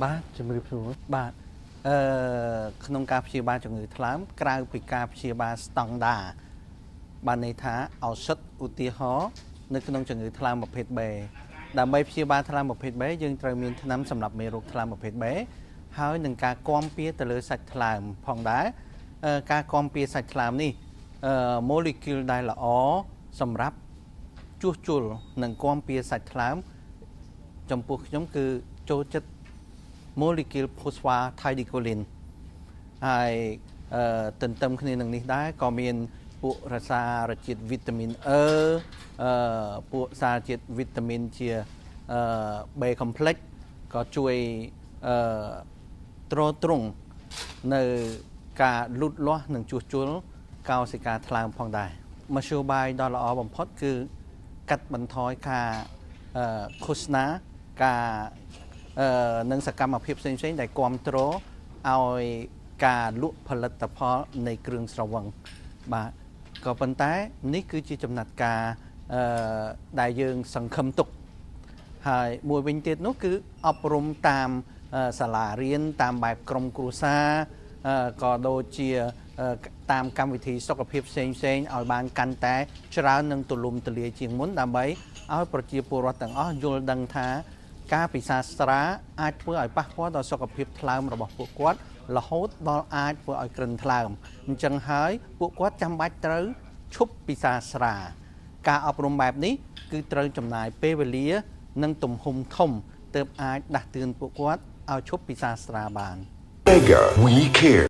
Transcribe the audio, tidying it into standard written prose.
បាទជំរាបសួរបាទក្នុងការព្យាបាលជំងឺថ្លើមក្រៅពីការព្យាបាលស្តង់ដាបានន័យថាឱសថឧទាហរណ៍នៅក្នុងជំងឺថ្លើមប្រភេទ B ដើម្បីព្យាបាលថ្លើមប្រភេទ B យើងត្រូវមានថ្នាំសម្រាប់មេរោគថ្លើមប្រភេទ B ហើយនឹងការគាំពៀទៅលើសាច់ថ្លើមផងដែរការគាំពៀសាច់ថ្លើមនេះmolecule ដែលល្អសម្រាប់ជួសជុលនិងគាំពៀសាច់ថ្លើមចំពោះខ្ញុំគឺចូលចិត្ត molecule phosphatidylcholine ហើយទន្ទឹមគ្នានឹងនេះដែរក៏មានពួករសារជាតិវីតាមីន E ពួកសារជាតិវីតាមីនជា B complex ក៏ជួយទ្រទ្រង់នៅការលូតលាស់និងជួសជុលកោសិកាថ្លើមផងដែរមធ្យោបាយដ៏ល្អបំផុតគឺកាត់បន្ថយការឃោសនាការនិងសកម្មភាពផ្សេងៗដែលគ្រប់គ្រងឲ្យការលក់ផលិតផលនៃគ្រឿងស្រវឹងបាទក៏ប៉ុន្តែនេះគឺជាចំណាត់ការដែលយើងសង្ឃឹមទុកហើយមួយវិញទៀតនោះគឺអប់រំតាមសាលារៀនតាមបែបក្រុមគ្រួសារក៏ដូចជាតាមកម្មវិធីសុខភាពផ្សេងៗឲ្យបានកាន់តែច្រើននិងទូលំទូលាយជាងមុនដើម្បីឲ្យប្រជាពលរដ្ឋទាំងអស់យល់ដឹងថាការពិសាស្ត្រាអាចធ្វើឲ្យប៉ះពាល់ដល់សុខភាពថ្លើមរបស់ពួកគាត់រហូតដល់អាចធ្វើឲ្យក្រិនថ្លើមអញ្ចឹងហើយពួកគាត់ចាំបាច់ត្រូវឈប់ពិសាស្រាការអប់រំបែបនេះគឺត្រូវចំណាយពេលវេលានិងទំហំធំទើបអាចដាស់តឿនពួកគាត់ឲ្យឈប់ពិសាស្រាបាន Mega We Care